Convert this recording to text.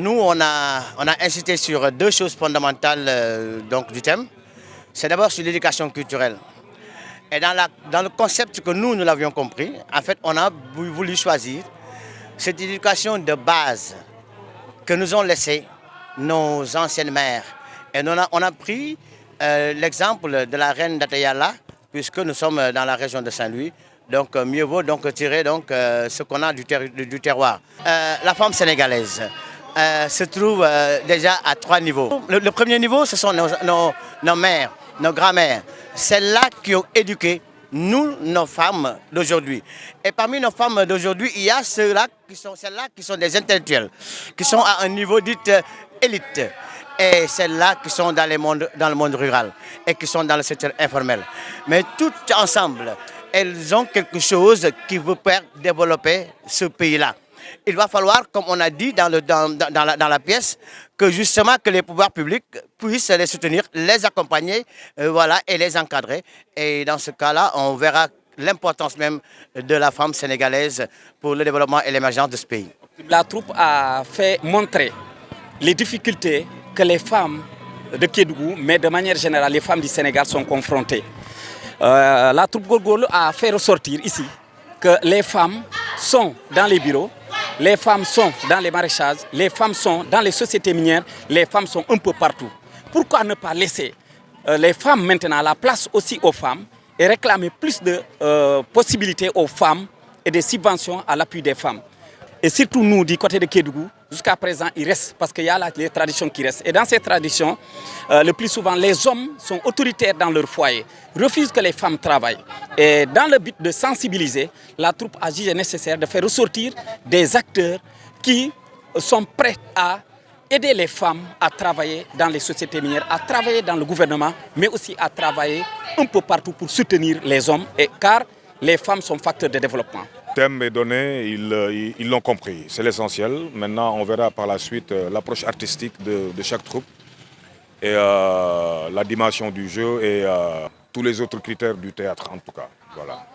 Nous, on a insisté sur deux choses fondamentales du thème. C'est d'abord sur l'éducation culturelle. Et dans le concept que nous l'avions compris, en fait, on a voulu choisir cette éducation de base que nous ont laissé nos anciennes mères. Et on a pris l'exemple de la reine d'Atayala, puisque nous sommes dans la région de Saint-Louis. Donc mieux vaut tirer ce qu'on a du terroir. La femme sénégalaise se trouve déjà à trois niveaux. Le premier niveau, ce sont nos mères, nos grands-mères. Celles-là qui ont éduqué nos femmes d'aujourd'hui. Et parmi nos femmes d'aujourd'hui, il y a celles-là qui sont des intellectuels, qui sont à un niveau dit élite. Et celles-là qui sont dans le monde rural et qui sont dans le secteur informel. Mais toutes ensemble, elles ont quelque chose qui veut faire développer ce pays-là. Il va falloir, comme on a dit dans la pièce, que justement que les pouvoirs publics puissent les soutenir, les accompagner et les encadrer. Et dans ce cas-là, on verra l'importance même de la femme sénégalaise pour le développement et l'émergence de ce pays. La troupe a fait montrer les difficultés que les femmes de Kédougou, mais de manière générale, les femmes du Sénégal sont confrontées. La troupe Gorgolo a fait ressortir ici que les femmes sont dans les bureaux, les femmes sont dans les maraîchages, les femmes sont dans les sociétés minières, les femmes sont un peu partout. Pourquoi ne pas laisser les femmes maintenant la place aussi aux femmes et réclamer plus de possibilités aux femmes et des subventions à l'appui des femmes? Et surtout nous, du côté de Kédougou, jusqu'à présent, il reste, parce qu'il y a les traditions qui restent. Et dans ces traditions, le plus souvent, les hommes sont autoritaires dans leur foyer, refusent que les femmes travaillent. Et dans le but de sensibiliser, la troupe a jugé nécessaire de faire ressortir des acteurs qui sont prêts à aider les femmes à travailler dans les sociétés minières, à travailler dans le gouvernement, mais aussi à travailler un peu partout pour soutenir les hommes, car les femmes sont facteurs de développement. Le thème est donné, ils l'ont compris, c'est l'essentiel. Maintenant, on verra par la suite l'approche artistique de chaque troupe et la dimension du jeu et tous les autres critères du théâtre en tout cas. Voilà.